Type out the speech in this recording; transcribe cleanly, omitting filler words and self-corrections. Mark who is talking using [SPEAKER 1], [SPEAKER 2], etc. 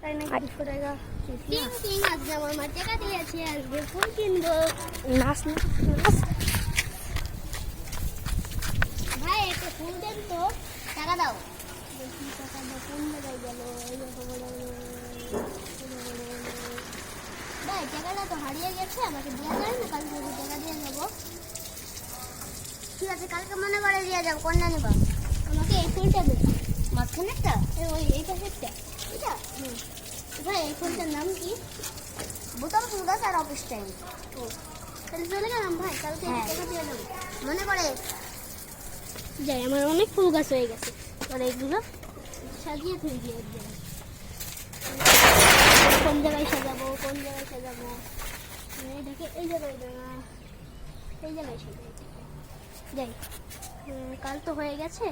[SPEAKER 1] তাই না? 200 টাকা
[SPEAKER 2] আজকে আমার মা টাকা দিয়েছে, আজকে ফুল কিনবো।
[SPEAKER 1] নাচ নাচ
[SPEAKER 2] ভাই একটা ফুল দেন তো, টাকা দাও। দেখি টাকা দাও, কোন জায়গায় গেল? ভাই টাকাটা তো হারিয়ে গেছে, আমাকে দেওয়া যায় না? কালকে যদি টাকা দিয়ে যাবো। ঠিক আছে, কালকে মনে করে দিয়ে যাবো। কোনটা নেবা? আমাকে এই ফুলটা দেবে। মাঝখানেরটা? ওই এই পাশেরটা? এটা? ভাই এই ফুলটার নাম কি? বোতল ফুলগাছ আর অফিস টাইম। ও তাহলে চলে গেলাম ভাই, কালকে টাকা দিয়ে যাবো মনে করে। যাই, আমার অনেক ফুল গাছ হয়ে গেছে, আর এইগুলো সাজিয়ে থুই দিয়ে একদম। কোন জায়গায় সাজাবো, কোন জায়গায় সাজাবো? এটাকে এই জায়গায় না, এই জায়গায় সাজাবো। যাই, কাল তো হয়ে গেছে।